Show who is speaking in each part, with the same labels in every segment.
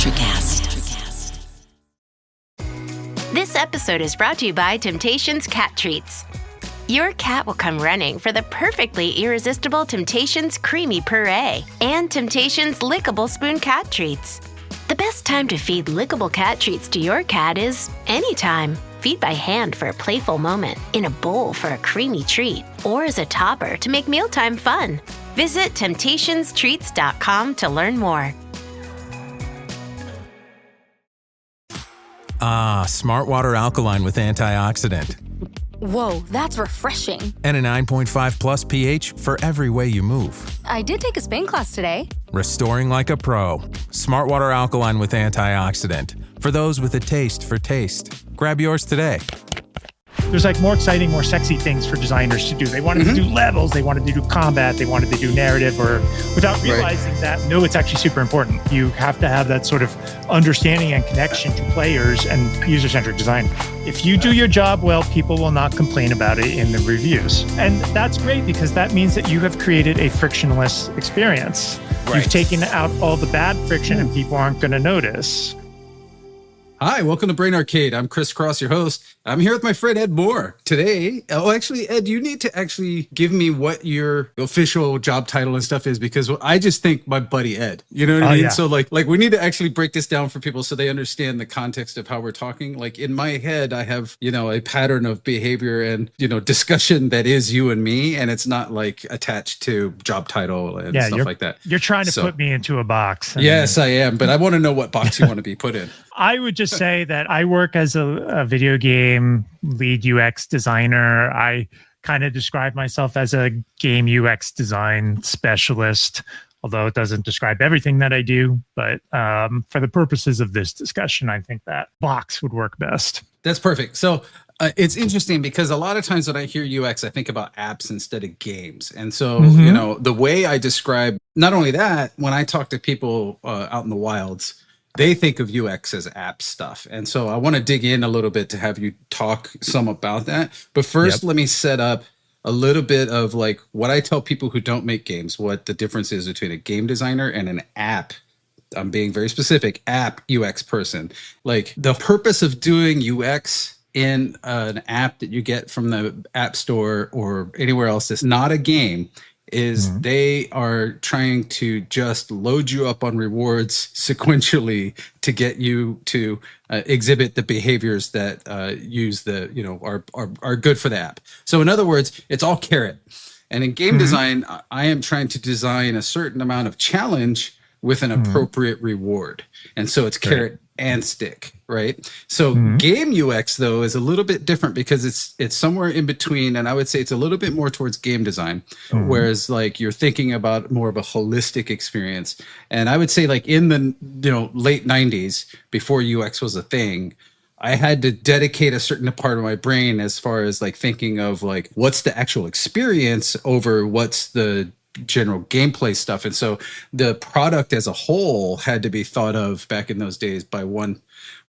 Speaker 1: Electricast.
Speaker 2: This episode is brought to you by Temptations Cat Treats. Your cat will come running for the perfectly irresistible Temptations Creamy Puree and Temptations Lickable Spoon Cat Treats. The best time to feed lickable cat treats to your cat is anytime. Feed by hand for a playful moment, in a bowl for a creamy treat, or as a topper to make mealtime fun. Visit TemptationsTreats.com to learn more.
Speaker 3: Smart Water Alkaline with antioxidant.
Speaker 4: Whoa, that's refreshing.
Speaker 3: And a 9.5 plus pH for every way you move.
Speaker 4: I did take a Spain class today.
Speaker 3: Restoring like a pro. Smart Water Alkaline with antioxidant. For those with a taste for taste. Grab yours today.
Speaker 5: There's like more exciting, more sexy things for designers to do. They wanted to do levels, they wanted to do combat, they wanted to do narrative, or without realizing that, no, it's actually super important. You have to have that sort of understanding and connection to players and user-centric design. If you do your job well, people will not complain about it in the reviews. And that's great because that means that you have created a frictionless experience. Right. You've taken out all the bad friction and people aren't going to notice.
Speaker 6: Hi, welcome to Brain Arcade. I'm Chris Cross, your host. I'm here with my friend Ed Moore today. Oh, actually, Ed, you need to actually give me what your official job title and stuff is, because I just think my buddy Ed. You know what I mean? Yeah. So like we need to actually break this down for people so they understand the context of how we're talking. Like in my head, I have, a pattern of behavior and, discussion that is you and me, and it's not like attached to job title and stuff like that.
Speaker 5: You're trying to put me into a box.
Speaker 6: Yes, I am, but I want to know what box you want to be put in.
Speaker 5: I would just say that I work as a video game lead UX designer. I kind of describe myself as a game UX design specialist, although it doesn't describe everything that I do. But for the purposes of this discussion, I think that box would work best.
Speaker 6: That's perfect. So it's interesting because a lot of times when I hear UX, I think about apps instead of games. And so, the way I describe, not only that, when I talk to people out in the wilds, they think of UX as app stuff. And so I want to dig in a little bit to have you talk some about that. But first, let me set up a little bit of like what I tell people who don't make games, what the difference is between a game designer and an app. I'm being very specific, app UX person. Like the purpose of doing UX in an app that you get from the App Store or anywhere else that's not a game is they are trying to just load you up on rewards sequentially to get you to exhibit the behaviors that use the, are good for the app. So in other words, it's all carrot. And in game design, I am trying to design a certain amount of challenge with an appropriate reward. And so it's carrot and stick, right? So game UX though is a little bit different because it's somewhere in between, and I would say it's a little bit more towards game design, whereas like you're thinking about more of a holistic experience. And I would say like in the late 90s, before UX was a thing, I had to dedicate a certain part of my brain as far as like thinking of like what's the actual experience over what's the general gameplay stuff. And so the product as a whole had to be thought of back in those days by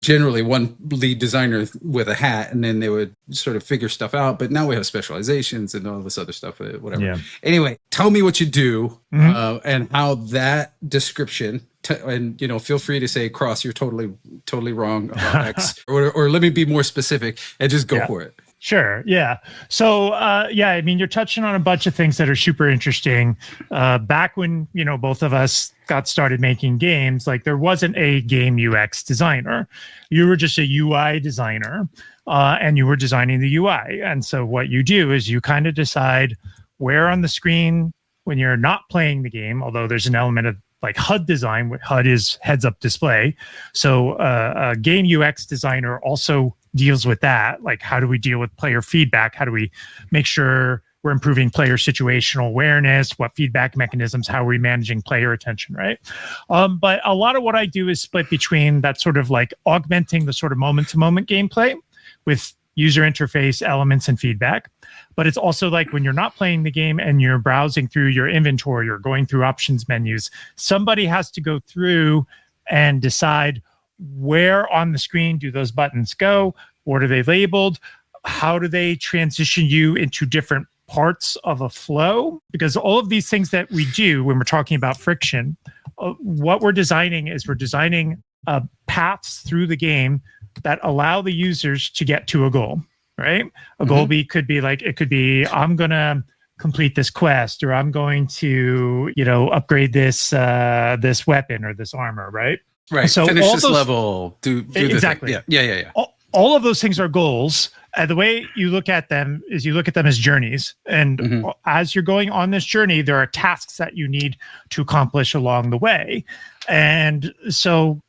Speaker 6: generally one lead designer with a hat, and then they would sort of figure stuff out. But now we have specializations and all this other stuff, whatever. Yeah. Anyway, tell me what you do and how that description, and feel free to say, Cross, you're totally wrong about X, or let me be more specific and just go for it.
Speaker 5: Sure. Yeah. So, you're touching on a bunch of things that are super interesting. Back when, both of us got started making games, like there wasn't a game UX designer. You were just a UI designer, and you were designing the UI. And so what you do is you kind of decide where on the screen when you're not playing the game, although there's an element of like HUD design. HUD is heads up display. So a game UX designer also deals with that. Like, how do we deal with player feedback? How do we make sure we're improving player situational awareness? What feedback mechanisms? How are we managing player attention, right? But a lot of what I do is split between that sort of like augmenting the sort of moment-to-moment gameplay with user interface elements and feedback. But it's also like when you're not playing the game and you're browsing through your inventory or going through options menus, somebody has to go through and decide where on the screen do those buttons go? What are they labeled? How do they transition you into different parts of a flow? Because all of these things that we do when we're talking about friction, what we're designing is we're designing paths through the game that allow the users to get to a goal, right? A goal could be I'm going to complete this quest, or I'm going to, upgrade this this weapon or this armor, right?
Speaker 6: Right.
Speaker 5: So
Speaker 6: finish
Speaker 5: all
Speaker 6: this level. Do
Speaker 5: exactly.
Speaker 6: The thing. Yeah.
Speaker 5: All of those things are goals. The way you look at them is you look at them as journeys. And as you're going on this journey, there are tasks that you need to accomplish along the way. And so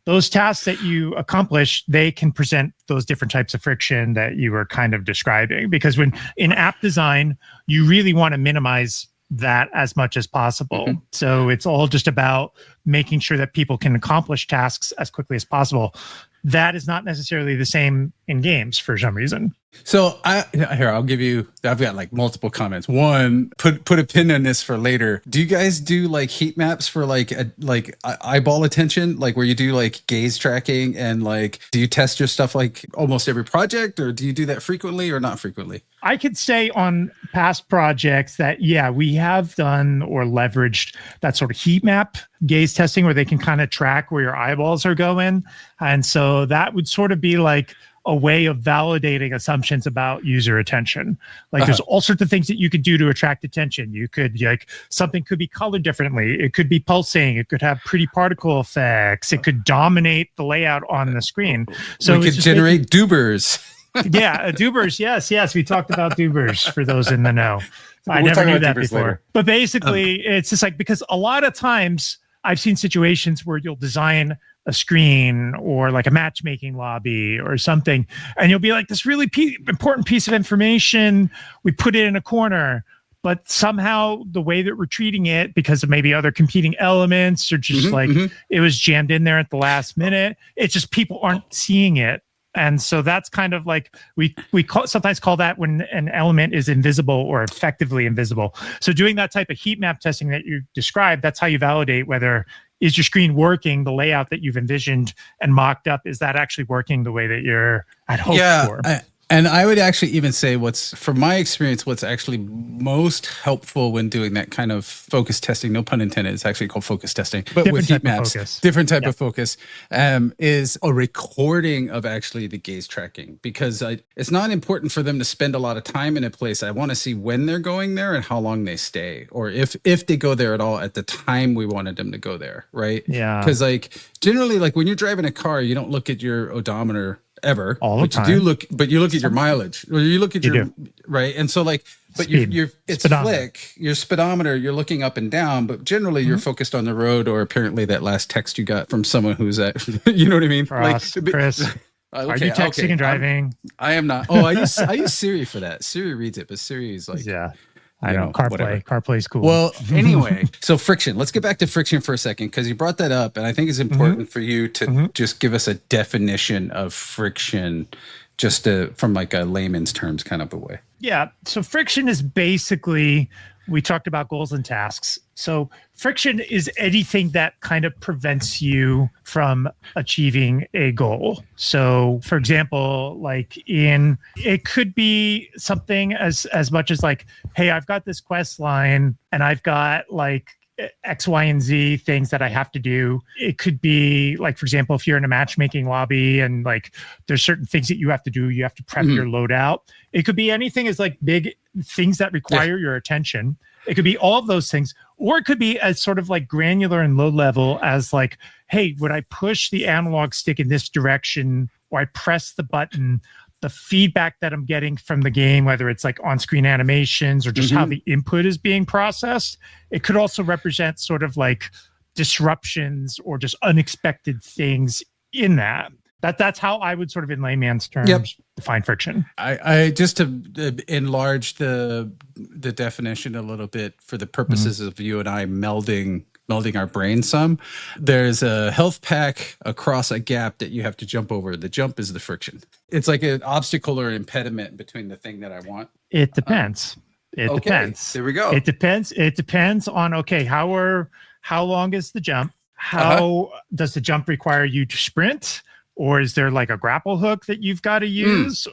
Speaker 5: those tasks that you accomplish, they can present those different types of friction that you were kind of describing. Because when in app design, you really want to minimize that as much as possible. So it's all just about making sure that people can accomplish tasks as quickly as possible. That is not necessarily the same in games for some reason.
Speaker 6: So I've got like multiple comments. One, put a pin in this for later. Do you guys do like heat maps for like eyeball attention, like where you do like gaze tracking, and like do you test your stuff like almost every project, or do you do that frequently or not frequently?
Speaker 5: I could say on past projects that, we have done or leveraged that sort of heat map gaze testing where they can kind of track where your eyeballs are going. And so that would sort of be like a way of validating assumptions about user attention. Like there's all sorts of things that you could do to attract attention. You could something could be colored differently. It could be pulsing. It could have pretty particle effects. It could dominate the layout on the screen. So
Speaker 6: we could generate dubers.
Speaker 5: Dubers. Yes. We talked about dubers for those in the know. I never knew that before. Later. But basically, it's just like, because a lot of times I've seen situations where you'll design a screen or like a matchmaking lobby or something, and you'll be like, this really important piece of information, we put it in a corner, but somehow the way that we're treating it, because of maybe other competing elements, or just it was jammed in there at the last minute, it's just people aren't seeing it. And so that's kind of like we sometimes call that when an element is invisible or effectively invisible. So doing that type of heat map testing that you described, that's how you validate whether is your screen working, the layout that you've envisioned and mocked up, is that actually working the way that you're at hoped for?
Speaker 6: And I would actually even say from my experience, what's actually most helpful when doing that kind of focus testing, no pun intended, it's actually called focus testing, but with heat maps, different type of focus, is a recording of actually the gaze tracking, because it's not important for them to spend a lot of time in a place. I want to see when they're going there and how long they stay, or if they go there at all at the time we wanted them to go there, right? Yeah. Because like generally, like when you're driving a car, you don't look at your odometer ever
Speaker 5: all the time.
Speaker 6: You look at your mileage, or you look at your right. And so like, but it's flick, your speedometer, you're looking up and down, but generally you're focused on the road, or apparently that last text you got from someone who's at, you know what I mean?
Speaker 5: Chris, are you texting and driving?
Speaker 6: I am not. Oh, I use Siri for that. Siri reads it, but Siri is like,
Speaker 5: I know. CarPlay is cool.
Speaker 6: Well, anyway, so friction. Let's get back to friction for a second, because you brought that up, and I think it's important for you to just give us a definition of friction, just from like a layman's terms kind of a way.
Speaker 5: Yeah. So friction is basically, we talked about goals and tasks. So friction is anything that kind of prevents you from achieving a goal. So for example, it could be something as much as like, hey, I've got this quest line and I've got like X, Y, and Z things that I have to do. It could be like, for example, if you're in a matchmaking lobby and like there's certain things that you have to do, you have to prep your loadout. It could be anything as like big things that require your attention. It could be all of those things, or it could be as sort of like granular and low level as like, hey, would I push the analog stick in this direction, or I press the button, the feedback that I'm getting from the game, whether it's like on-screen animations or just how the input is being processed. It could also represent sort of like disruptions or just unexpected things in that. That's how I would sort of in layman's terms define friction.
Speaker 6: I just to enlarge the definition a little bit for the purposes of you and I melding our brains some. There's a health pack across a gap that you have to jump over. The jump is the friction. It's like an obstacle or impediment between the thing that I want.
Speaker 5: It depends. Depends.
Speaker 6: There we go.
Speaker 5: It depends on, how long is the jump? How does the jump require you to sprint? Or is there like a grapple hook that you've got to use?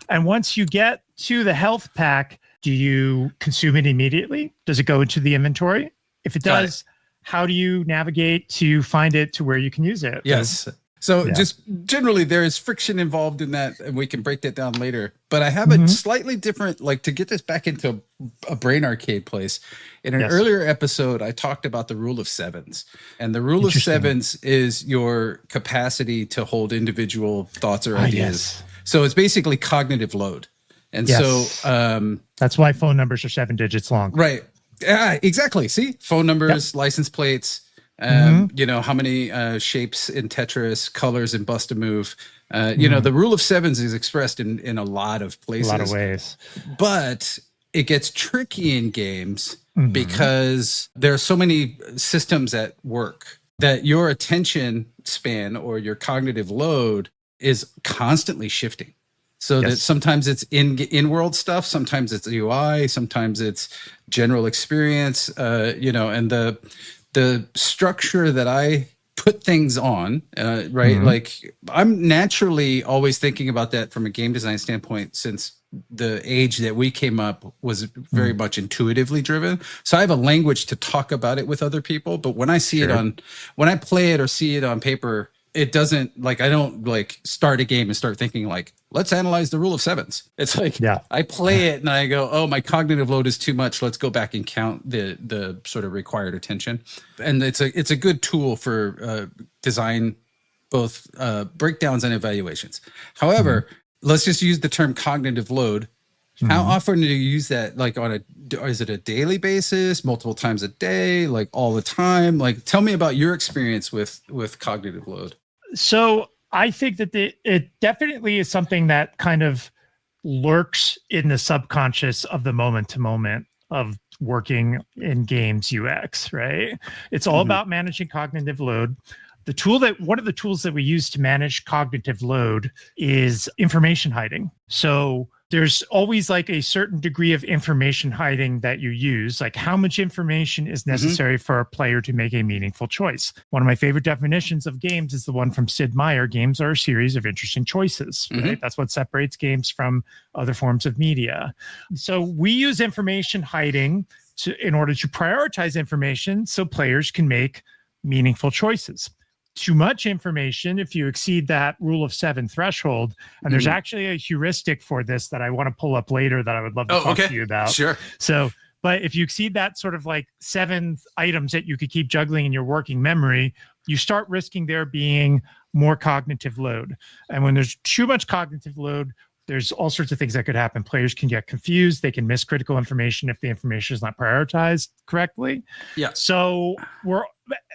Speaker 5: And once you get to the health pack, do you consume it immediately? Does it go into the inventory? If it does, how do you navigate to find it to where you can use it?
Speaker 6: Yes. So
Speaker 5: Yeah.
Speaker 6: just generally there is friction involved in that, and we can break that down later. But I have a slightly different, like, to get this back into a brain arcade place. In an earlier episode, I talked about the rule of sevens. And the rule of sevens is your capacity to hold individual thoughts or ideas. So it's basically cognitive load. And so
Speaker 5: that's why phone numbers are 7 digits long.
Speaker 6: Right. Yeah, exactly. See, phone numbers, license plates, you know, how many shapes in Tetris, colors in Bust-A-Move. You know, the rule of sevens is expressed in a lot of places.
Speaker 5: A lot of ways.
Speaker 6: But it gets tricky in games because there are so many systems at work that your attention span or your cognitive load is constantly shifting. So that sometimes it's in-world stuff, sometimes it's UI, sometimes it's general experience, you know, and the structure that I put things on, right? Like, I'm naturally always thinking about that from a game design standpoint, since the age that we came up was very much intuitively driven. So I have a language to talk about it with other people, but when I see it when I play it or see it on paper, it doesn't, like, I don't like start a game and start thinking like, let's analyze the rule of sevens. It's like, I play it and I go, oh, my cognitive load is too much. Let's go back and count the sort of required attention. And it's a good tool for design, both breakdowns and evaluations. However, let's just use the term cognitive load. How often do you use that? Like, is it a daily basis, multiple times a day, like all the time? Like, tell me about your experience with cognitive load.
Speaker 5: So I think that it definitely is something that kind of lurks in the subconscious of the moment to moment of working in games UX, right? It's all about managing cognitive load. One of the tools that we use to manage cognitive load is information hiding. So there's always like a certain degree of information hiding that you use, like how much information is necessary for a player to make a meaningful choice. One of my favorite definitions of games is the one from Sid Meier. Games are a series of interesting choices, right? That's what separates games from other forms of media. So we use information hiding in order to prioritize information so players can make meaningful choices. Too much information, if you exceed that rule of 7 threshold, and there's actually a heuristic for this that I want to pull up later that I would love to talk to you about.
Speaker 6: Sure.
Speaker 5: So, but if you exceed that sort of like 7 items that you could keep juggling in your working memory, you start risking there being more cognitive load. And when there's too much cognitive load, there's all sorts of things that could happen. Players can get confused. They can miss critical information if the information is not prioritized correctly. Yeah. So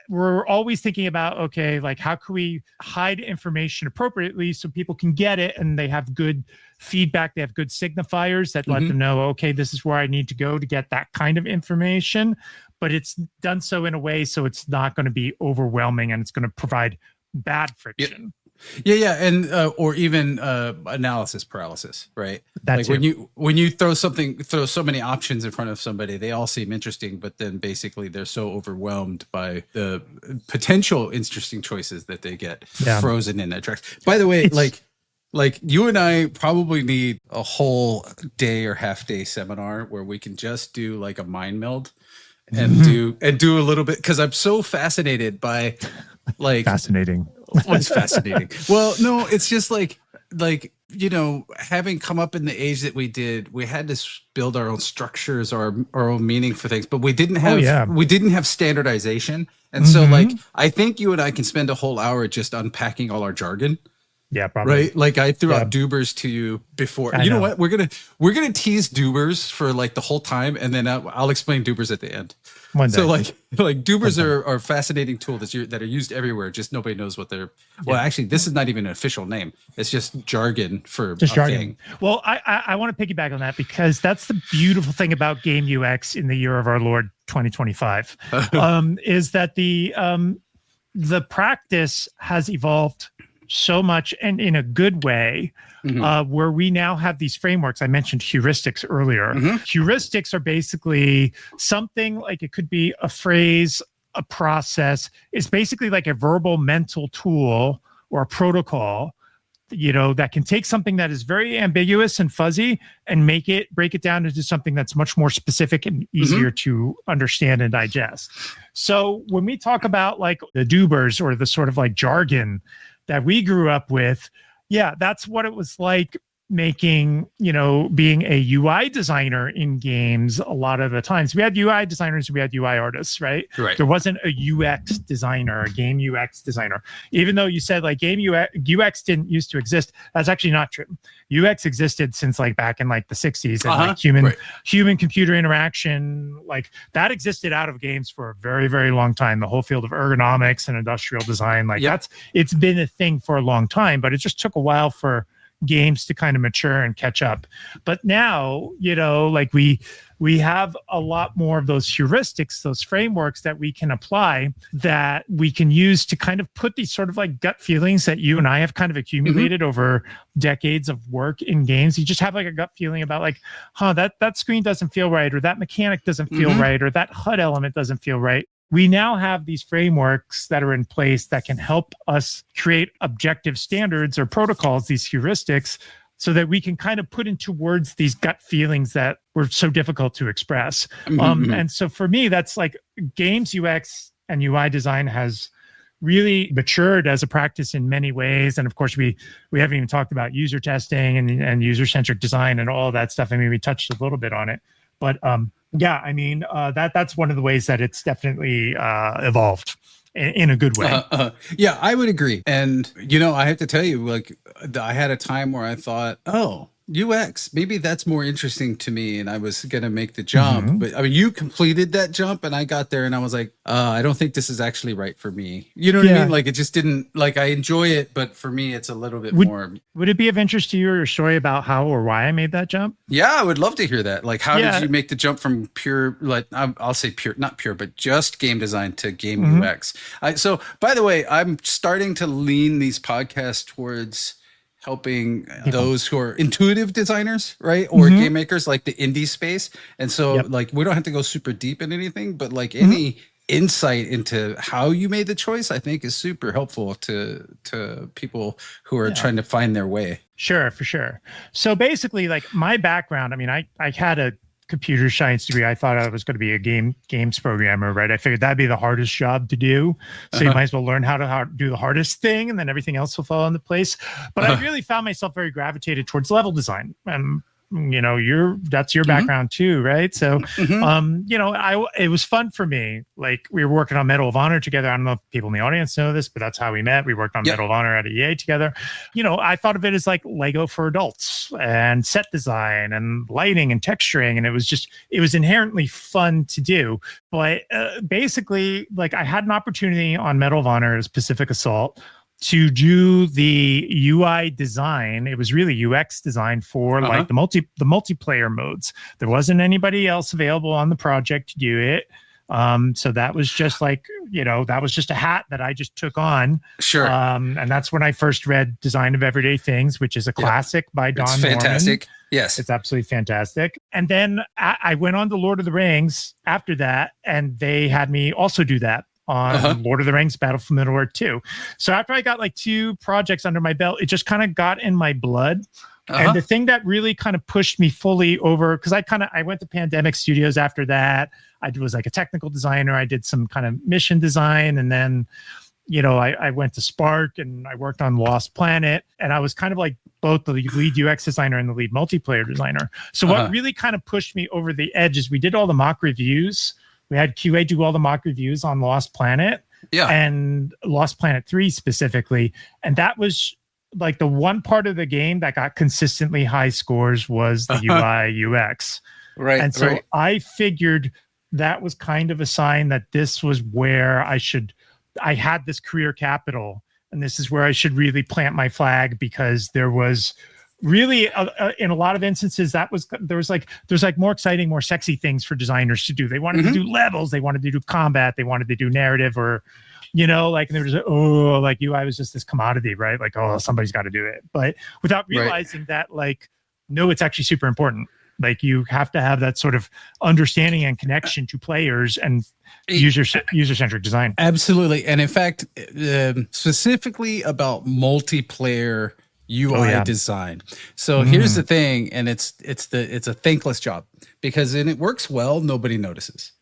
Speaker 5: we're always thinking about, okay, like how can we hide information appropriately so people can get it and they have good feedback, they have good signifiers that let them know, okay, this is where I need to go to get that kind of information. But it's done so in a way so it's not going to be overwhelming and it's going to provide bad friction.
Speaker 6: Yeah, and or even analysis paralysis, right? That's like when you throw so many options in front of somebody, they all seem interesting, but then basically they're so overwhelmed by the potential interesting choices that they get frozen in their tracks. By the way, like you and I probably need a whole day or half day seminar where we can just do like a mind meld and do a little bit, because I'm so fascinated by like
Speaker 5: fascinating.
Speaker 6: What's fascinating? Well, no, it's just like, you know, having come up in the age that we did, we had to build our own structures, our own meaning for things, but we didn't have standardization. And so like, I think you and I can spend a whole hour just unpacking all our jargon.
Speaker 5: Yeah, probably.
Speaker 6: Right. Like I threw out doobers to you before. You know what? We're gonna tease doobers for like the whole time, and then I'll explain doobers at the end. So like doobers are a fascinating tool that are used everywhere. Just nobody knows what they're. Well, actually, this is not even an official name. It's just jargon for jargon. Thing.
Speaker 5: Well, I want to piggyback on that because that's the beautiful thing about game UX in the year of our Lord 2025, is that the practice has evolved so much and in a good way, where we now have these frameworks. I mentioned heuristics earlier. Heuristics are basically something like, it could be a phrase, a process. It's basically like a verbal mental tool or a protocol that can take something that is very ambiguous and fuzzy and break it down into something that's much more specific and easier to understand and digest. So when we talk about like the doobers or the sort of like jargon that we grew up with, yeah, that's what it was like making, being a UI designer in games. A lot of the times we had UI designers, we had UI artists, right? There wasn't a UX designer, a game UX designer. Even though you said like game UX didn't used to exist, that's actually not true. UX existed since like back in like the 60s, and like human computer interaction, like that existed out of games for a very, very long time. The whole field of ergonomics and industrial design, like it's been a thing for a long time, but it just took a while for games to kind of mature and catch up. But now, like we have a lot more of those heuristics, those frameworks that we can apply, that we can use to kind of put these sort of like gut feelings that you and I have kind of accumulated over decades of work in games. You just have like a gut feeling about like, that screen doesn't feel right, or that mechanic doesn't feel right, or that HUD element doesn't feel right. We now have these frameworks that are in place that can help us create objective standards or protocols, these heuristics, so that we can kind of put into words these gut feelings that were so difficult to express. And so for me, that's like games UX and UI design has really matured as a practice in many ways. And of course, we haven't even talked about user testing and user-centric design and all that stuff. I mean, we touched a little bit on it, but yeah, I mean, that's one of the ways that it's definitely evolved in a good way.
Speaker 6: Yeah, I would agree. And, I have to tell you, like, I had a time where I thought, UX, maybe that's more interesting to me, and I was going to make the jump. But I mean, you completed that jump, and I got there and I was like, I don't think this is actually right for me. You know what I mean? Like, it just didn't, like, I enjoy it, but for me, it's a little bit more.
Speaker 5: Would it be of interest to you or your story about how or why I made that jump?
Speaker 6: Yeah, I would love to hear that. Like, how did you make the jump from pure, like, I'll say pure, not pure, but just game design to game UX? So, by the way, I'm starting to lean these podcasts towards helping those who are intuitive designers, right? Or game makers, like the indie space. And so like, we don't have to go super deep in anything, but like any insight into how you made the choice, I think is super helpful to people who are trying to find their way.
Speaker 5: Sure, for sure. So basically, like my background, I mean, I had a computer science degree. I thought I was going to be a games programmer, right? I figured that'd be the hardest job to do. So you might as well learn how to do the hardest thing, and then everything else will fall into place. But I really found myself very gravitated towards level design. That's your background too, right? So, it was fun for me. Like, we were working on Medal of Honor together. I don't know if people in the audience know this, but that's how we met. We worked on Medal of Honor at EA together. I thought of it as like Lego for adults, and set design and lighting and texturing. And it was inherently fun to do. But basically, like, I had an opportunity on Medal of Honor as Pacific Assault to do the UI design. It was really UX design for like the multiplayer modes. There wasn't anybody else available on the project to do it. So that was just like, that was just a hat that I just took on.
Speaker 6: Sure.
Speaker 5: And that's when I first read Design of Everyday Things, which is a classic by Don Norman.
Speaker 6: It's fantastic. Yes.
Speaker 5: It's absolutely fantastic. And then I went on to Lord of the Rings after that, and they had me also do that on Lord of the Rings Battle for Middle-earth 2. So after I got like 2 projects under my belt, it just kind of got in my blood. And the thing that really kind of pushed me fully over, because I went to Pandemic Studios after that. I was like a technical designer. I did some kind of mission design. And then, I went to Spark and I worked on Lost Planet. And I was kind of like both the lead UX designer and the lead multiplayer designer. So what really kind of pushed me over the edge is we did all the mock reviews. We had QA do all the mock reviews on Lost Planet and Lost Planet 3 specifically. And that was like the one part of the game that got consistently high scores was the UI UX.
Speaker 6: Right.
Speaker 5: And so I figured that was kind of a sign that this was where I had this career capital, and this is where I should really plant my flag, because there was really in a lot of instances there's more exciting, more sexy things for designers to do. They wanted to do levels, they wanted to do combat, they wanted to do narrative, or like there was like UI was just this commodity, right? Like, somebody's got to do it, but without realizing that, like, no, it's actually super important. Like, you have to have that sort of understanding and connection to players and user-centric design.
Speaker 6: Absolutely. And in fact, specifically about multiplayer UI design. So here's the thing, and it's a thankless job because when it works well, nobody notices.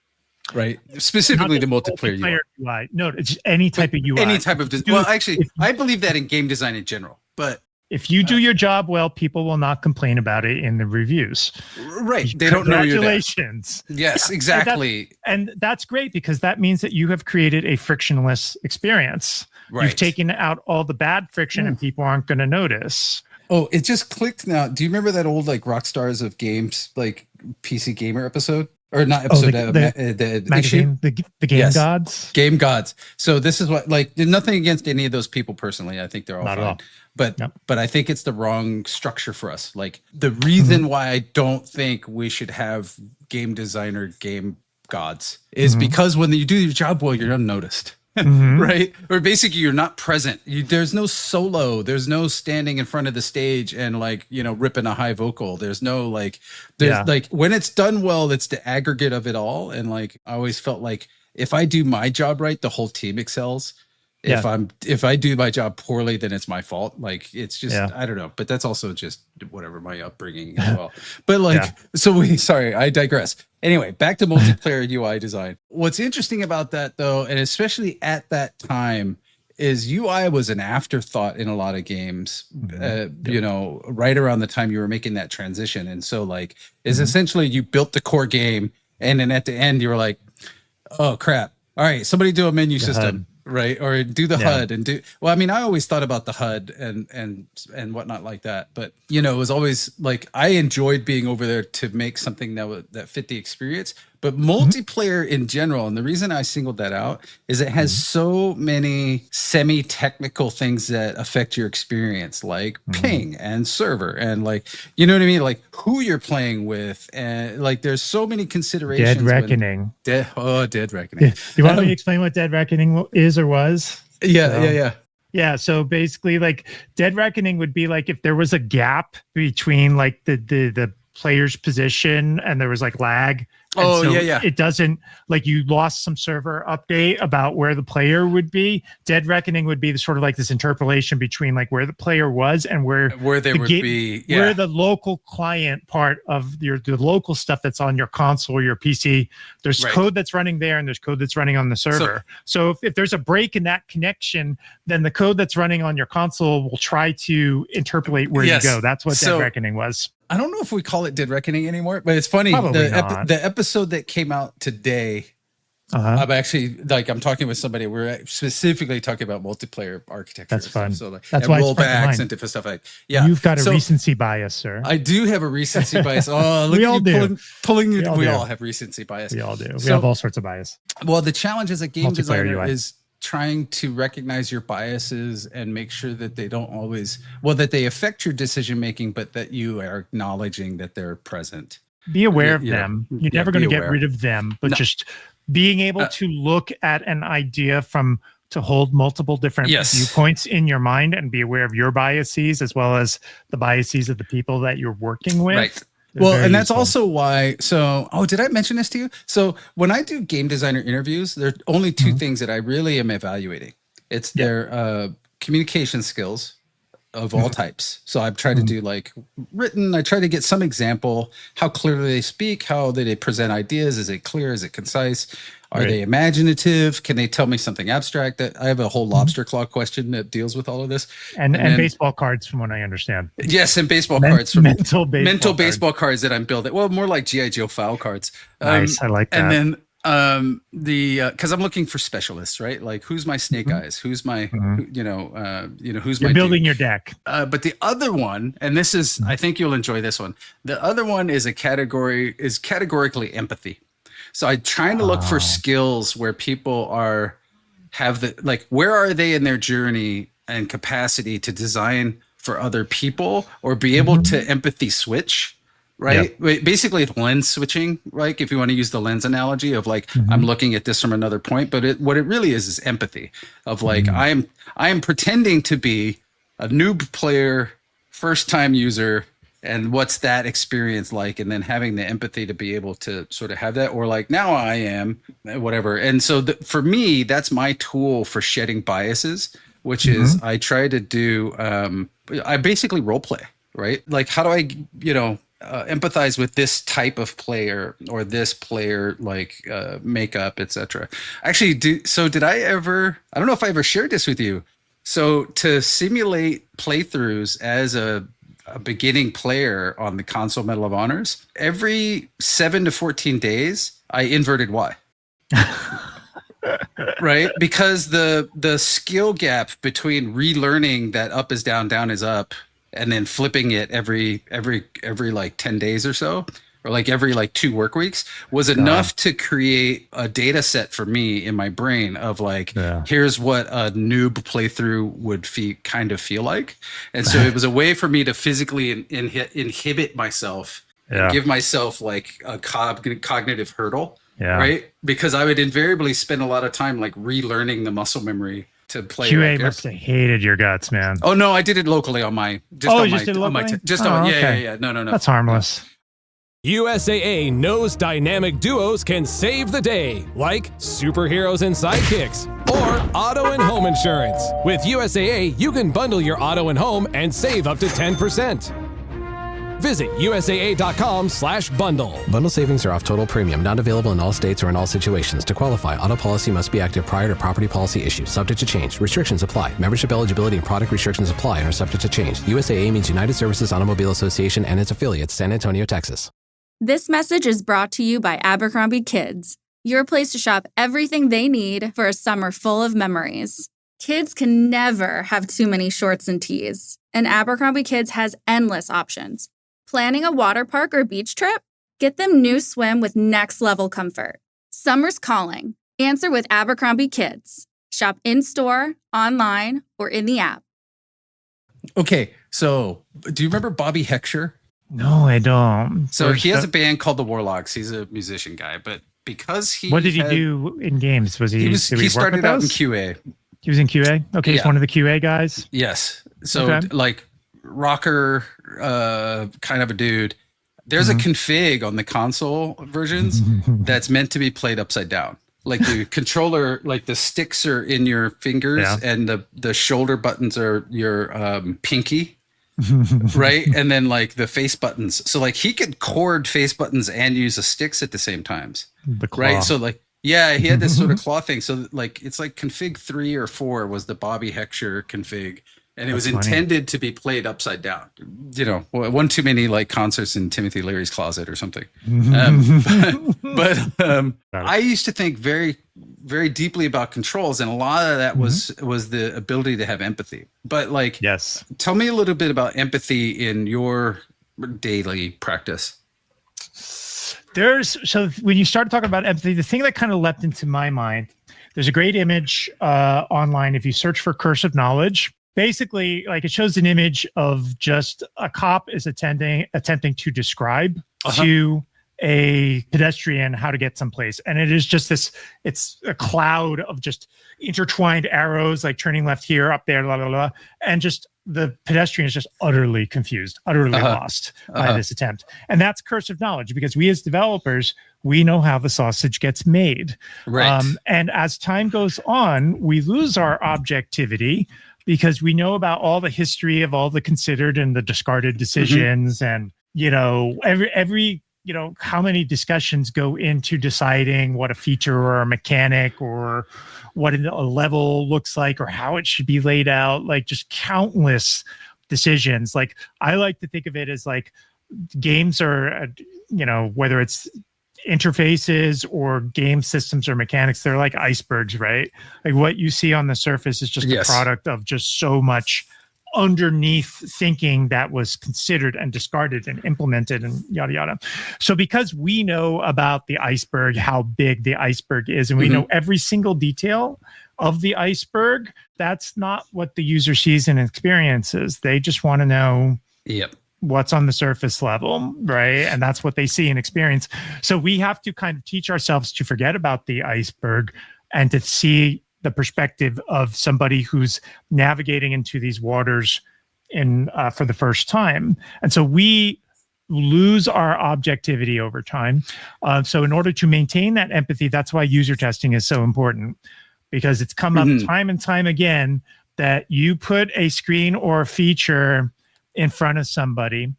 Speaker 6: Right, specifically the multiplayer
Speaker 5: UI. No, it's just any type of UI.
Speaker 6: Any type of well, actually, I believe that in game design in general. But
Speaker 5: if you do your job well, people will not complain about it in the reviews.
Speaker 6: Right, they don't know you're there.
Speaker 5: Congratulations.
Speaker 6: Yes, exactly.
Speaker 5: And that's great because that means that you have created a frictionless experience. Right. You've taken out all the bad friction, and people aren't going to notice.
Speaker 6: Oh, it just clicked now. Do you remember that old like Rockstars of Games like PC Gamer episode? Or not episode, the
Speaker 5: magazine, the Game Gods.
Speaker 6: Game Gods. So this is what, like, nothing against any of those people personally. I think they're all not fine. But I think it's the wrong structure for us. Like, the reason why I don't think we should have game designer game gods is because when you do your job well, you're unnoticed. Right? Or basically you're not present. There's no solo. There's no standing in front of the stage and like, ripping a high vocal. There's no like, like when it's done well, it's the aggregate of it all. And like, I always felt like if I do my job right, the whole team excels. If I do my job poorly, then it's my fault. Like it's just I don't know, but that's also just whatever my upbringing as well. But like sorry, I digress. Anyway, back to multiplayer UI design. What's interesting about that though, and especially at that time, is UI was an afterthought in a lot of games. Right around the time you were making that transition, and so like is essentially you built the core game, and then at the end you were like, oh crap! All right, somebody do a menu system. Right, or do the HUD and do well. I mean, I always thought about the HUD and whatnot like that, but it was always like I enjoyed being over there to make something that fit the experience. But multiplayer in general, and the reason I singled that out is it has so many semi-technical things that affect your experience, like ping and server and like, you know what I mean? Like who you're playing with. And like, there's so many considerations.
Speaker 5: Dead Reckoning.
Speaker 6: Dead Reckoning.
Speaker 5: You want me to explain what Dead Reckoning is or was?
Speaker 6: Yeah.
Speaker 5: Yeah, so basically like Dead Reckoning would be like if there was a gap between like the player's position and there was like lag. It doesn't like you lost some server update about where the player would be. Dead Reckoning would be the sort of like this interpolation between like where the player was and where they would be, where the local client part of the local stuff that's on your console or your PC. There's code that's running there and there's code that's running on the server. So if there's a break in that connection, then the code that's running on your console will try to interpolate where you go. That's what Dead Reckoning was.
Speaker 6: I don't know if we call it Dead Reckoning anymore, but it's funny. The episode that came out today, I'm actually like, I'm talking with somebody. We're specifically talking about multiplayer architecture.
Speaker 5: That's fun.
Speaker 6: So like,
Speaker 5: that's
Speaker 6: why rollbacks and different stuff. Like,
Speaker 5: you've got a recency bias, sir.
Speaker 6: I do have a recency bias. Oh, look, we all do. We all have recency bias.
Speaker 5: We all do. We have all sorts of bias.
Speaker 6: Well, the challenge as a game designer is trying to recognize your biases and make sure that they don't always, that they affect your decision making, but that you are acknowledging that they're present.
Speaker 5: Be aware of them. You're never going to get rid of them, but just being able to look at an idea to hold multiple different viewpoints in your mind and be aware of your biases as well as the biases of the people that you're working with.
Speaker 6: Right. Well, and that's also why. So, did I mention this to you? So when I do game designer interviews, there are only two things that I really am evaluating. It's their communication skills of all types. So I've tried to do like written. I try to get some example, how clearly they speak, how they present ideas. Is it clear? Is it concise? Are they imaginative? Can they tell me something abstract? That I have a whole lobster claw question that deals with all of this.
Speaker 5: And baseball cards, from what I understand.
Speaker 6: Yes, and baseball cards from
Speaker 5: mental
Speaker 6: baseball cards that I'm building. Well, more like G.I. Joe foul cards.
Speaker 5: Nice, I like that.
Speaker 6: And then because I'm looking for specialists, right? Like who's my snake eyes? Who's my who's my
Speaker 5: building your deck.
Speaker 6: But the other one, and this is, I think you'll enjoy this one. The other one is categorically empathy. So I'm trying to look for skills where people where are they in their journey and capacity to design for other people or be able to empathy switch, right? Yep. Basically lens switching, right? If you want to use the lens analogy of like, I'm looking at this from another point, but what it really is empathy of like, I am pretending to be a noob player, first time user, and what's that experience like, and then having the empathy to be able to sort of have that, or like now I am whatever. And so for me, that's my tool for shedding biases which is I try to do, I basically role play, right? Like, how do I, empathize with this type of player or this player, like makeup, etc. Actually, did I ever, I don't know if I ever shared this with you. So to simulate playthroughs as a beginning player on the console Medal of Honors, every 7 to 14 days, I inverted Y. Right? Because the skill gap between relearning that up is down, down is up, and then flipping it every like 10 days or so, or like every like 2 work weeks, was enough to create a data set for me in my brain of like, here's what a noob playthrough would kind of feel like. And so it was a way for me to physically inhibit myself and give myself like a cognitive hurdle. Yeah. Right. Because I would invariably spend a lot of time like relearning the muscle memory to play.
Speaker 5: QA must have hated your guts, man.
Speaker 6: Oh no, I did it locally on my.
Speaker 5: No.
Speaker 6: No.
Speaker 5: That's harmless.
Speaker 1: USAA knows dynamic duos can save the day, like superheroes and sidekicks, or auto and home insurance. With USAA, you can bundle your auto and home and save up to 10%. Visit USAA.com/bundle.
Speaker 7: Bundle savings are off total premium, not available in all states or in all situations. To qualify, auto policy must be active prior to property policy issue. Subject to change. Restrictions apply. Membership eligibility and product restrictions apply and are subject to change. USAA means United Services Automobile Association and its affiliates, San Antonio, Texas.
Speaker 8: This message is brought to you by Abercrombie Kids, your place to shop everything they need for a summer full of memories. Kids can never have too many shorts and tees, and Abercrombie Kids has endless options. Planning a water park or beach trip? Get them new swim with next-level comfort. Summer's calling. Answer with Abercrombie Kids. Shop in-store, online, or in the app.
Speaker 6: Okay, so do you remember Bobby Heckscher?
Speaker 5: No, I don't.
Speaker 6: So he has a band called the Warlocks. He's a musician guy, but because he...
Speaker 5: What did he do in games?
Speaker 6: He started out in QA.
Speaker 5: He was in QA? Okay, he's one of the QA guys?
Speaker 6: Yes. So like rocker kind of a dude. There's a config on the console versions that's meant to be played upside down. Like the controller, like the sticks are in your fingers and the shoulder buttons are your pinky. Right? And then like the face buttons. So like he could chord face buttons and use the sticks at the same times. Right? So like, yeah, he had this sort of claw thing. So like, it's like config 3 or 4 was the Bobby Heckscher config. And it was intended to be played upside down. One too many like concerts in Timothy Leary's closet or something. But I used to think very, very deeply about controls, and a lot of that was the ability to have empathy. But like, tell me a little bit about empathy in your daily practice.
Speaker 5: So when you start talking about empathy, the thing that kind of leapt into my mind, there's a great image online. If you search for Curse of Knowledge, basically, like it shows an image of just a cop is attempting to describe to a pedestrian how to get someplace. And it is just it's a cloud of just intertwined arrows, like turning left here, up there, blah, blah, blah. And just the pedestrian is just utterly confused, utterly lost by this attempt. And that's Curse of Knowledge, because we as developers, we know how the sausage gets made.
Speaker 6: Right.
Speaker 5: And as time goes on, we lose our objectivity, because we know about all the history of all the considered and the discarded decisions, and every how many discussions go into deciding what a feature or a mechanic or what a level looks like or how it should be laid out. Like just countless decisions. Like I like to think of it as like games are, whether it's interfaces or game systems or mechanics, they're like icebergs, right? Like what you see on the surface is just a product of just so much underneath thinking that was considered and discarded and implemented and yada yada. So because we know about the iceberg, how big the iceberg is, and we know every single detail of the iceberg, that's not what the user sees and experiences. They just want to know what's on the surface level, right? And that's what they see and experience. So we have to kind of teach ourselves to forget about the iceberg and to see the perspective of somebody who's navigating into these waters for the first time. And so we lose our objectivity over time. So in order to maintain that empathy, that's why user testing is so important, because it's come up time and time again that you put a screen or a feature in front of somebody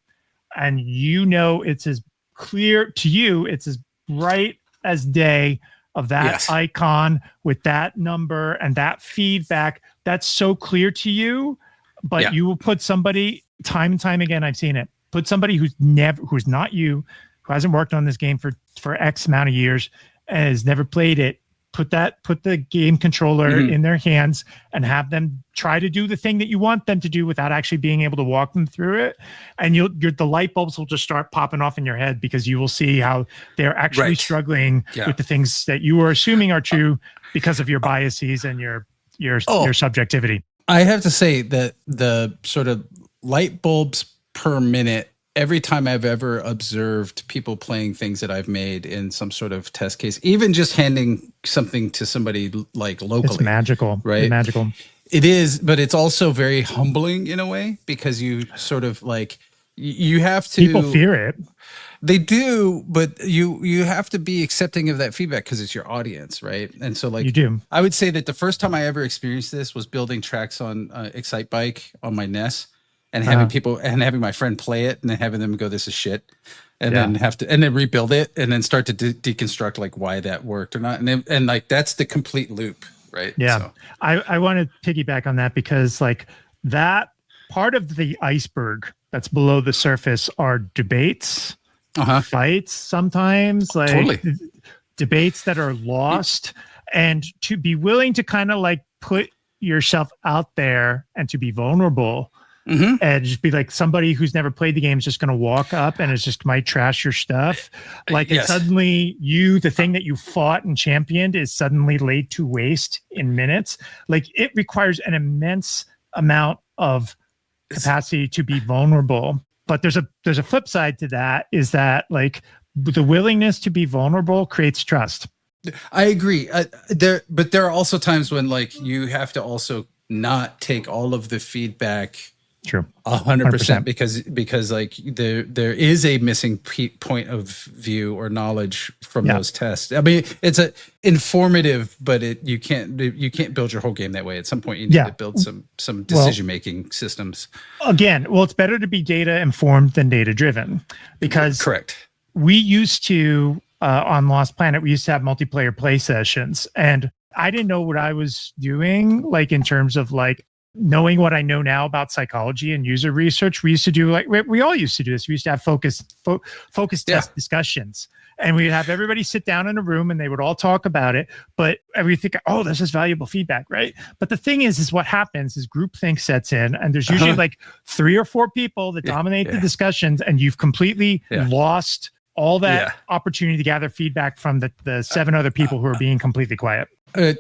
Speaker 5: and it's as clear to you, it's as bright as day of that icon with that number and that feedback. That's so clear to you, but you will put somebody time and time again. I've seen it. Put somebody who's not you, who hasn't worked on this game for X amount of years and has never played it. Put the game controller in their hands and have them try to do the thing that you want them to do without actually being able to walk them through it. And the light bulbs will just start popping off in your head because you will see how they're actually struggling with the things that you were assuming are true because of your biases and your subjectivity.
Speaker 6: I have to say that the sort of light bulbs per minute, every time I've ever observed people playing things that I've made in some sort of test case, even just handing something to somebody like locally.
Speaker 5: It's magical, right? It's magical.
Speaker 6: It is, but it's also very humbling in a way because you sort of like, you have to.
Speaker 5: People fear it.
Speaker 6: They do, but you have to be accepting of that feedback because it's your audience, right? And so like
Speaker 5: you do.
Speaker 6: I would say that the first time I ever experienced this was building tracks on Excite Bike on my NES. And having my friend play it and then having them go, this is shit. And then rebuild it and then start to deconstruct like why that worked or not. And like, that's the complete loop, right?
Speaker 5: Yeah.
Speaker 6: So.
Speaker 5: I want to piggyback on that because like that part of the iceberg that's below the surface are debates, fights sometimes, like debates that are lost. And to be willing to kind of like put yourself out there and to be vulnerable. And just be like somebody who's never played the game is just going to walk up and it's just might trash your stuff. Like it's suddenly the thing that you fought and championed is suddenly laid to waste in minutes. Like it requires an immense amount of capacity to be vulnerable. But there's a flip side to that is that like the willingness to be vulnerable creates trust.
Speaker 6: I agree. But there are also times when like you have to also not take all of the feedback.
Speaker 5: True.
Speaker 6: 100% because like there is a missing point of view or knowledge from those tests. I mean, it's informative, but you can't build your whole game that way. At some point, you need to build some decision making systems.
Speaker 5: Again, it's better to be data informed than data driven because
Speaker 6: correct.
Speaker 5: We used to on Lost Planet, we used to have multiplayer play sessions, and I didn't know what I was doing, like in terms of like. Knowing what I know now about psychology and user research, we used to do like we all used to do this. We used to have focus test discussions, and we'd have everybody sit down in a room and they would all talk about it. But we think, oh, this is valuable feedback, right? But the thing is what happens is groupthink sets in, and there's usually like 3 or 4 people that dominate the discussions, and you've completely lost all that opportunity to gather feedback from the 7 other people who are being completely quiet.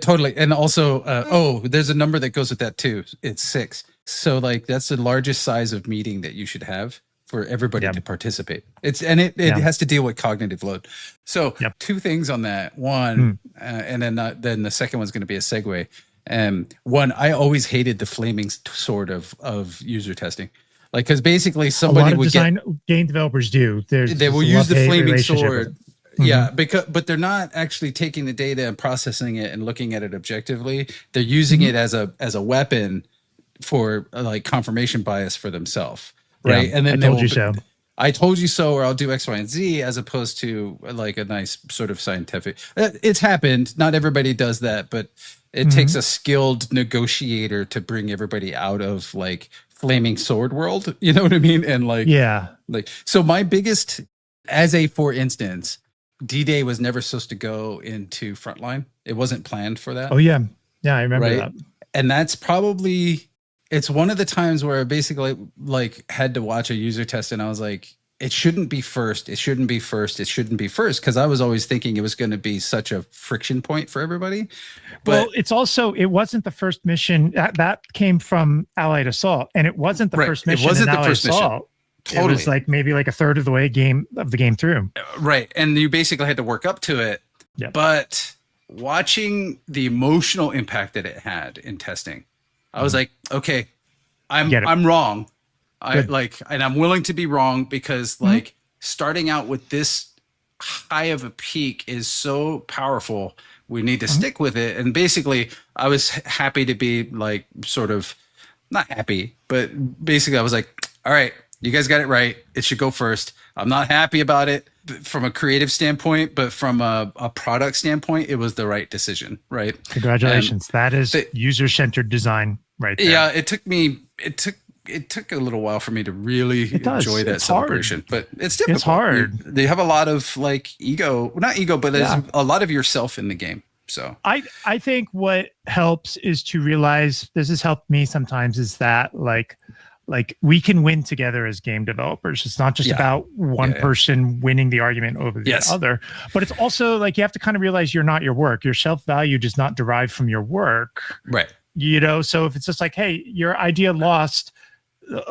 Speaker 6: Totally. And also, there's a number that goes with that too. It's 6. So like that's the largest size of meeting that you should have for everybody to participate. It has to deal with cognitive load. So 2 things on that. One, and then the second one's going to be a segue. One, I always hated the flaming sword of user testing. Like, because basically somebody would
Speaker 5: game developers do.
Speaker 6: They will use the flaming sword. Yeah, but they're not actually taking the data and processing it and looking at it objectively. They're using it as a weapon for like confirmation bias for themselves, right?
Speaker 5: Yeah, and then I told you so.
Speaker 6: I told you so, or I'll do X, Y, and Z, as opposed to like a nice sort of scientific. It's happened. Not everybody does that, but it takes a skilled negotiator to bring everybody out of like flaming sword world. You know what I mean? And like so my biggest, for instance. D-Day was never supposed to go into Frontline. It wasn't planned for that.
Speaker 5: Oh, yeah. Yeah, I remember that.
Speaker 6: And that's probably, it's one of the times where I basically like had to watch a user test and I was like, it shouldn't be first. It shouldn't be first. It shouldn't be first. Because I was always thinking it was going to be such a friction point for everybody. But
Speaker 5: it wasn't the first mission. That came from Allied Assault. And it wasn't the first mission. It wasn't the first mission. Totally. It was like maybe like a third of the way of the game through.
Speaker 6: Right. And you basically had to work up to it. Yep. But watching the emotional impact that it had in testing, I was like, okay, I'm wrong. And I'm willing to be wrong because like starting out with this high of a peak is so powerful. We need to stick with it. And basically, I was happy to be like sort of not happy, but basically I was like, all right, you guys got it right. It should go first. I'm not happy about it from a creative standpoint, but from a product standpoint, it was the right decision, right?
Speaker 5: Congratulations. That is user-centered design right there.
Speaker 6: Yeah, it took a little while for me to really enjoy that celebration, but it's difficult.
Speaker 5: It's hard.
Speaker 6: They have a lot of like not ego, but there's a lot of yourself in the game. So
Speaker 5: I think what helps is to realize, this has helped me sometimes, is that like we can win together as game developers. It's not just about one person winning the argument over the other, but it's also like you have to kind of realize you're not your work. Your self-value does not derive from your work.
Speaker 6: Right.
Speaker 5: You know, so if it's just like, hey, your idea lost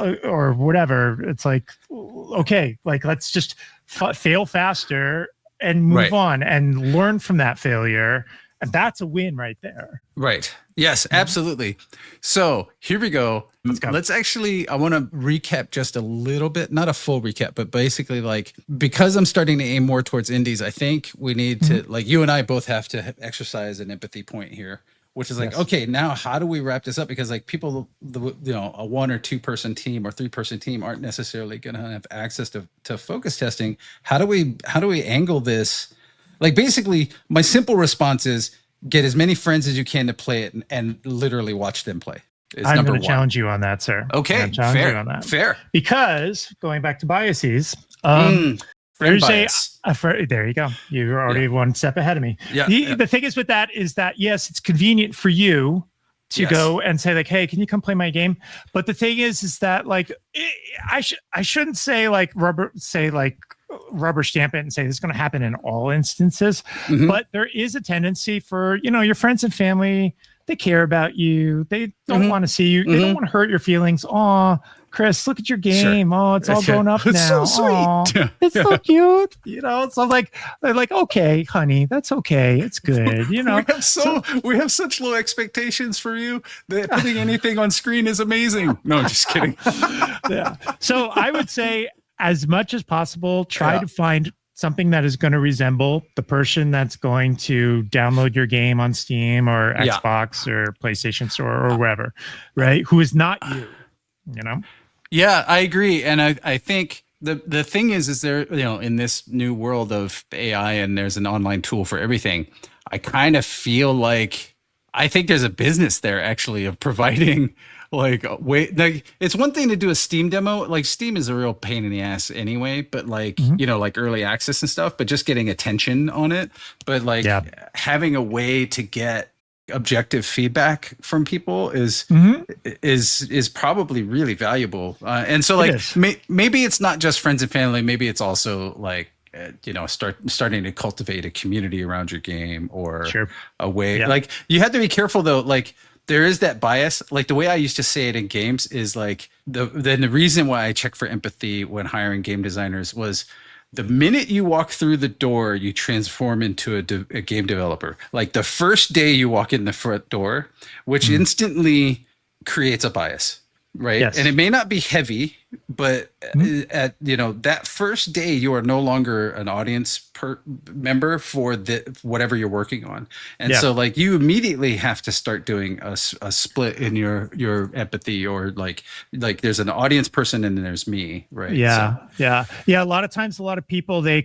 Speaker 5: or whatever, it's like, okay, like let's just fail faster and move on and learn from that failure. And that's a win right there.
Speaker 6: Right. Yes, absolutely. So here we go.
Speaker 5: Let's go.
Speaker 6: Let's actually, I want to recap just a little bit, not a full recap, but basically like, because I'm starting to aim more towards indies, I think we need to, like you and I both have to exercise an empathy point here, which is like, okay, now how do we wrap this up? Because like people, a 1 or 2 person team or 3 person team aren't necessarily going to have access to focus testing. How do we angle this? Like basically my simple response is get as many friends as you can to play it and literally watch them play.
Speaker 5: I'm going to challenge you on that, sir.
Speaker 6: Okay, fair. You on that. Fair.
Speaker 5: Because going back to biases, there's
Speaker 6: bias.
Speaker 5: There you go. You're already one step ahead of me.
Speaker 6: Yeah,
Speaker 5: the thing is with that is that, yes, it's convenient for you to go and say like, hey, can you come play my game? But the thing is that like, I shouldn't say like rubber stamp it and say this is going to happen in all instances. But there is a tendency for, your friends and family, they care about you. They don't want to see you. They don't want to hurt your feelings. Oh, Chris, look at your game. Oh, it's all grown up now.
Speaker 6: It's so sweet.
Speaker 5: It's so cute. So like, they're like, okay, honey, that's okay. It's good.
Speaker 6: We have such low expectations for you that putting anything on screen is amazing. No, I'm just kidding.
Speaker 5: So I would say, as much as possible, try to find something that is going to resemble the person that's going to download your game on Steam or Xbox or PlayStation Store or wherever, right? Who is not you,
Speaker 6: Yeah, I agree. And I think the thing is there, in this new world of AI and there's an online tool for everything, I kind of feel like, I think there's a business there actually of providing it's one thing to do a Steam demo. Like Steam is a real pain in the ass anyway, but like, like early access and stuff, but just getting attention on it. But like having a way to get objective feedback from people is probably really valuable. And so like, maybe it's not just friends and family. Maybe it's also like, starting to cultivate a community around your game or a way like you have to be careful though. Like, there is that bias. Like the way I used to say it in games is like the reason why I check for empathy when hiring game designers was the minute you walk through the door, you transform into a game developer. Like the first day you walk in the front door, which instantly creates a bias, right? Yes. And it may not be heavy, but at that first day, you are no longer an audience member for whatever you're working on, and so like you immediately have to start doing a split in your empathy, or like there's an audience person and then there's me, right?
Speaker 5: Yeah. A lot of times, a lot of people they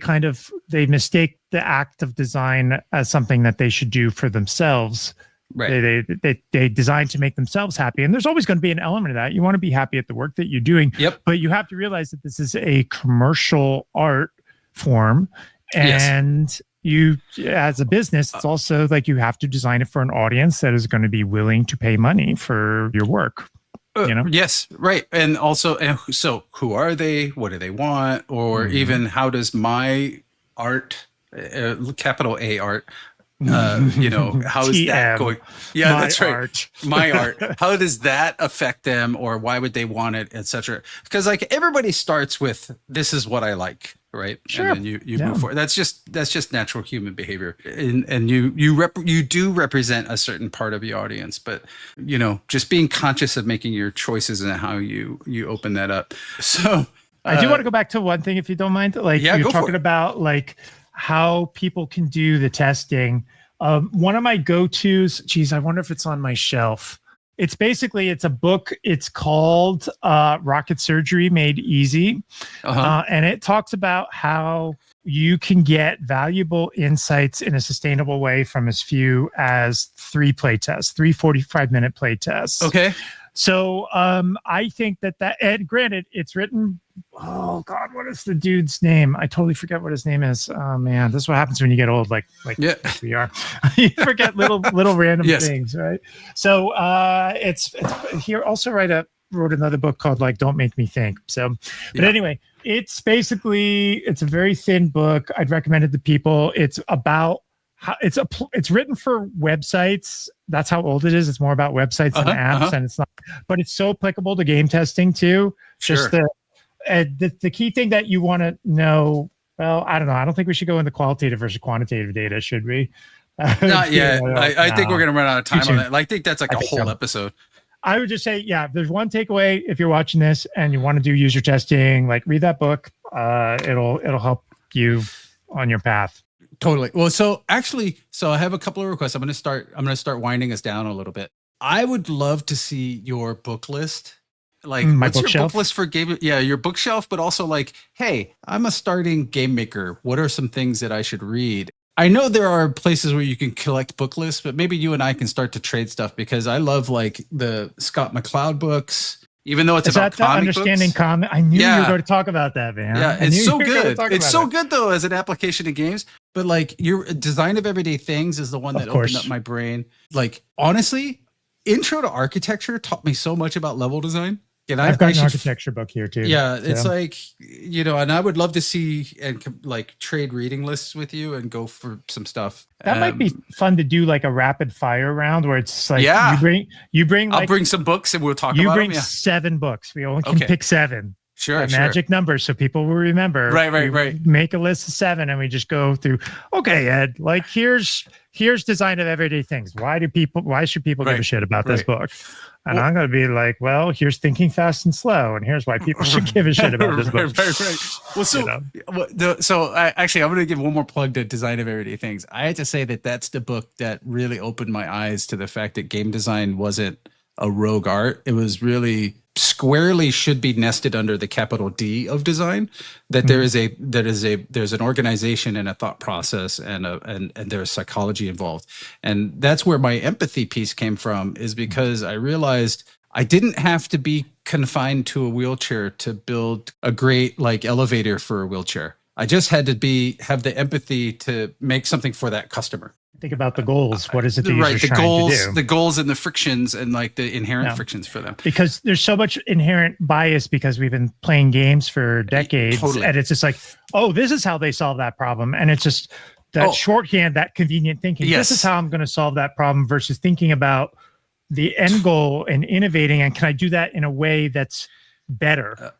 Speaker 5: mistake the act of design as something that they should do for themselves. Right. They design to make themselves happy. And there's always going to be an element of that. You want to be happy at the work that you're doing. Yep. But you have to realize that this is a commercial art form. And you, as a business, it's also like you have to design it for an audience that is going to be willing to pay money for your work.
Speaker 6: Yes, right. And also, so who are they? What do they want? Or even how does my art, capital A art, how is that going? Yeah, that's right. Art. My art. How does that affect them, or why would they want it, etc.? Because like everybody starts with this is what I like, right?
Speaker 5: Sure.
Speaker 6: And then you move forward. That's just natural human behavior, and you do represent a certain part of the audience, but just being conscious of making your choices and how you open that up. So
Speaker 5: I do want to go back to one thing, if you don't mind. Like you're talking about like how people can do the testing. One of my go-tos, geez, I wonder if it's on my shelf. It's a book. It's called Rocket Surgery Made Easy. And it talks about how you can get valuable insights in a sustainable way from as few as 3 playtests, 3 45-minute playtests.
Speaker 6: Okay.
Speaker 5: So I think that, and granted, it's written, oh God, what is the dude's name? I totally forget what his name is. Oh man, this is what happens when you get old, like we are. You forget little random things, right? So it's he also wrote another book called like Don't Make Me Think. So, but anyway, it's a very thin book. I'd recommend it to people. It's about it's written for websites. That's how old it is. It's more about websites and apps, and it's not. But it's so applicable to game testing too.
Speaker 6: Sure.
Speaker 5: Just the key thing that you want to know. Well, I don't know. I don't think we should go into qualitative versus quantitative data, should we?
Speaker 6: Not yet. I think we're going to run out of time on that. I think that's like a whole episode.
Speaker 5: I would just say, if there's one takeaway, if you're watching this and you want to do user testing, like read that book. It'll help you on your path.
Speaker 6: Totally. Well, so I have a couple of requests. I'm going to start winding us down a little bit. I would love to see your book list. Like, what's your book list for game? Yeah, your bookshelf, but also like, hey, I'm a starting game maker. What are some things that I should read? I know there are places where you can collect book lists, but maybe you and I can start to trade stuff because I love like the Scott McCloud books. Even though it's about comic
Speaker 5: understanding
Speaker 6: books.
Speaker 5: Comic. I knew you were going to talk about that, man.
Speaker 6: Yeah, it's so good. It's so good though as an application to games. But like your Design of Everyday Things is the one that opened up my brain. Like honestly, Intro to Architecture taught me so much about level design. And
Speaker 5: I've got an architecture book here too.
Speaker 6: Yeah, it's like, and I would love to see and like trade reading lists with you and go for some stuff.
Speaker 5: That might be fun to do like a rapid fire round where it's like you bring like,
Speaker 6: I'll bring some books and we'll talk about them.
Speaker 5: You bring 7 books. We only can pick 7.
Speaker 6: Sure.
Speaker 5: Magic numbers so people will remember.
Speaker 6: Right.
Speaker 5: Make a list of 7 and we just go through. Okay, Ed, like here's Design of Everyday Things. Why should people give a shit about this book? And I'm going to be like, well, here's Thinking Fast and Slow, and here's why people should give a shit about this book.
Speaker 6: Right. Well, so actually, I'm going to give one more plug to Design of Everyday Things. I had to say that's the book that really opened my eyes to the fact that game design wasn't a rogue art. It was really squarely should be nested under the capital D of design. That there's an organization and a thought process and there's psychology involved. And that's where my empathy piece came from, is because I realized I didn't have to be confined to a wheelchair to build a great like elevator for a wheelchair. I just had to have the empathy to make something for that customer.
Speaker 5: Think about the goals. What is it the user's trying to do?
Speaker 6: The goals and the frictions and like the inherent frictions for them.
Speaker 5: Because there's so much inherent bias because we've been playing games for decades.
Speaker 6: Totally.
Speaker 5: And it's just like, oh, this is how they solve that problem. And it's just that shorthand, that convenient thinking.
Speaker 6: Yes.
Speaker 5: This is how I'm going to solve that problem versus thinking about the end goal and innovating. And can I do that in a way that's better?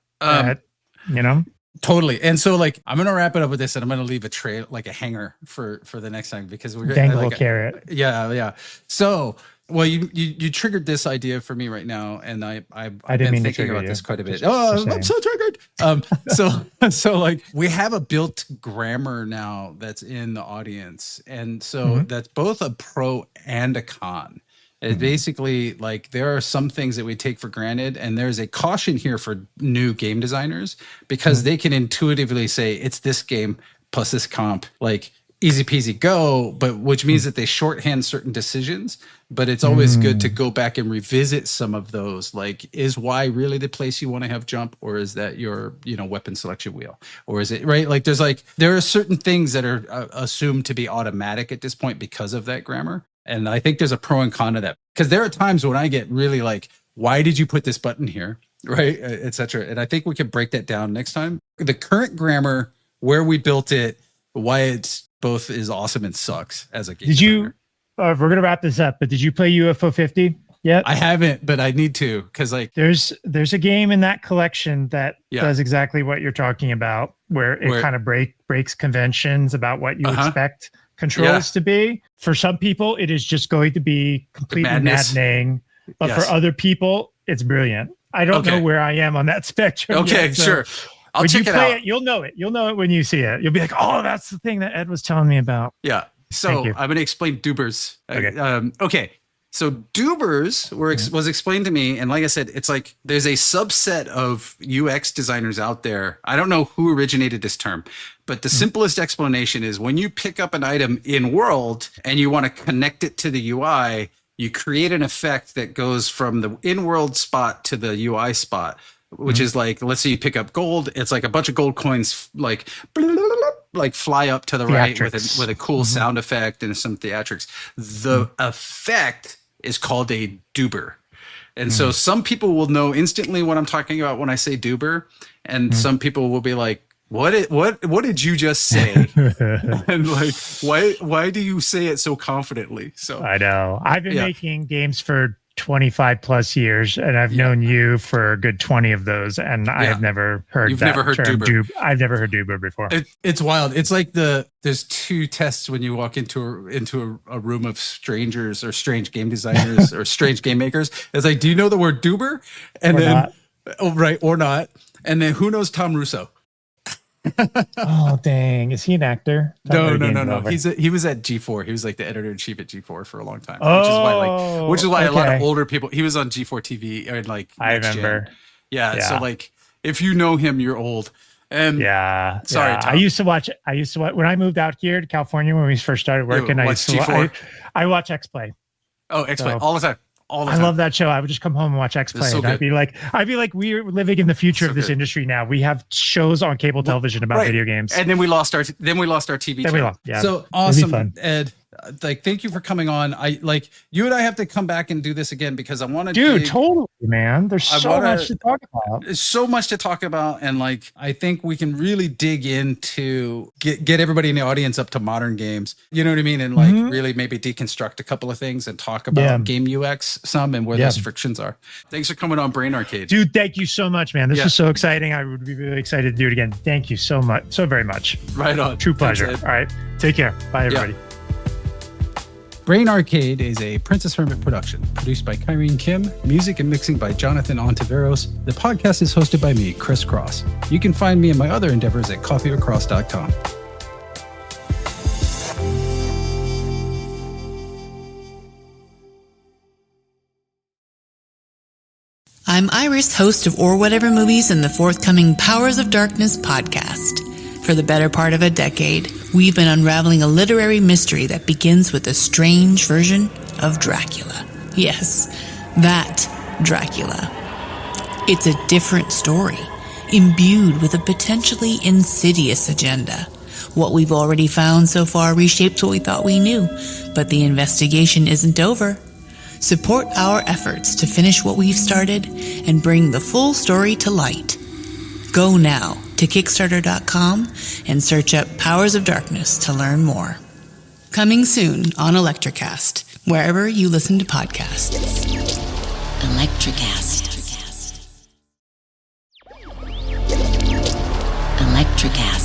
Speaker 6: Totally. And so like, I'm going to wrap it up with this and I'm going to leave a trail, like a hanger for the next time because we're
Speaker 5: going to dangle carrot.
Speaker 6: Yeah. So, well, you triggered this idea for me right now. And I've been thinking about this quite a bit. I'm so triggered. So like we have a built grammar now that's in the audience. And so that's both a pro and a con. It's basically like there are some things that we take for granted, and there's a caution here for new game designers because they can intuitively say it's this game plus this comp, like easy peasy go, but which means that they shorthand certain decisions. But it's always good to go back and revisit some of those. Like, is Y really the place you want to have jump, or is that your weapon selection wheel, or is it right? Like there are certain things that are assumed to be automatic at this point because of that grammar. And I think there's a pro and con to that, because there are times when I get really like, why did you put this button here? Right. Et cetera. And I think we can break that down next time. The current grammar, where we built it, why it's both is awesome and sucks as a game designer.
Speaker 5: We're going to wrap this up, but did you play UFO 50 yet?
Speaker 6: I haven't, but I need to, because like
Speaker 5: there's a game in that collection that does exactly what you're talking about, where it kind of breaks conventions about what you expect controls to be. For some people, it is just going to be completely maddening, but for other people, it's brilliant. I don't know where I am on that spectrum.
Speaker 6: Okay,
Speaker 5: yet, so,
Speaker 6: sure. I'll check it out.
Speaker 5: You'll know it. You'll know it when you see it. You'll be like, oh, that's the thing that Ed was telling me about.
Speaker 6: Yeah. So I'm going to explain Dubers.
Speaker 5: Okay.
Speaker 6: Okay. So Dubers was explained to me. And like I said, it's like there's a subset of UX designers out there. I don't know who originated this term, but the simplest explanation is when you pick up an item in world and you want to connect it to the UI, you create an effect that goes from the in-world spot to the UI spot, which is like, let's say you pick up gold. It's like a bunch of gold coins, like fly up to the right with a cool sound effect and some theatrics. The effect is called a duber. And so some people will know instantly what I'm talking about when I say duber. And some people will be like, what did you just say? And like, why do you say it so confidently? So
Speaker 5: I know I've been making games for 25 plus years, and I've known you for a good 20 of those, and I have never heard
Speaker 6: You've never heard
Speaker 5: term
Speaker 6: duber.
Speaker 5: I've never heard duber before.
Speaker 6: It's wild. It's like there's two tests when you walk into a room of strangers or strange game designers or strange game makers. It's like, do you know the word duber? And or not. And then who knows Tom Russo?
Speaker 5: Oh dang! Is he an actor?
Speaker 6: No. He was at G4. He was like the editor in chief at G4 for a long time. Which is why a lot of older people. He was on G4 TV or like.
Speaker 5: I remember.
Speaker 6: Yeah. So like, if you know him, you're old. And sorry, Tom.
Speaker 5: I used to watch when I moved out here to California when we first started working. I watch X Play.
Speaker 6: Oh, X Play all the time.
Speaker 5: I love that show. I would just come home and watch X Play. So I'd be like, we're living in the future of this industry now. We have shows on cable television about video games,
Speaker 6: and then we lost our TV channel. So awesome, Ed. Like, thank you for coming on. You and I have to come back and do this again because I want to.
Speaker 5: Totally, man. There's so much to talk about.
Speaker 6: There's so much to talk about, and like, I think we can really dig into get everybody in the audience up to modern games. You know what I mean? And like, really maybe deconstruct a couple of things and talk about game UX some and where those frictions are. Thanks for coming on Brain Arcade,
Speaker 5: dude. Thank you so much, man. This was so exciting. I would be really excited to do it again. Thank you so much, so very much.
Speaker 6: Right on.
Speaker 5: True pleasure. All right, take care. Bye, everybody.
Speaker 6: Yeah. Brain Arcade is a Princess Hermit production, produced by Kyrene Kim, music and mixing by Jonathan Ontiveros. The podcast is hosted by me, Chris Cross. You can find me and my other endeavors at coffeewithcross.com.
Speaker 9: I'm Iris, host of Or Whatever Movies and the forthcoming Powers of Darkness podcast. For the better part of a decade, we've been unraveling a literary mystery that begins with a strange version of Dracula. Yes, that Dracula. It's a different story, imbued with a potentially insidious agenda. What we've already found so far reshapes what we thought we knew, but the investigation isn't over. Support our efforts to finish what we've started and bring the full story to light. Go now to Kickstarter.com and search up Powers of Darkness to learn more. Coming soon on Electricast, wherever you listen to podcasts.
Speaker 10: Electricast. Electricast.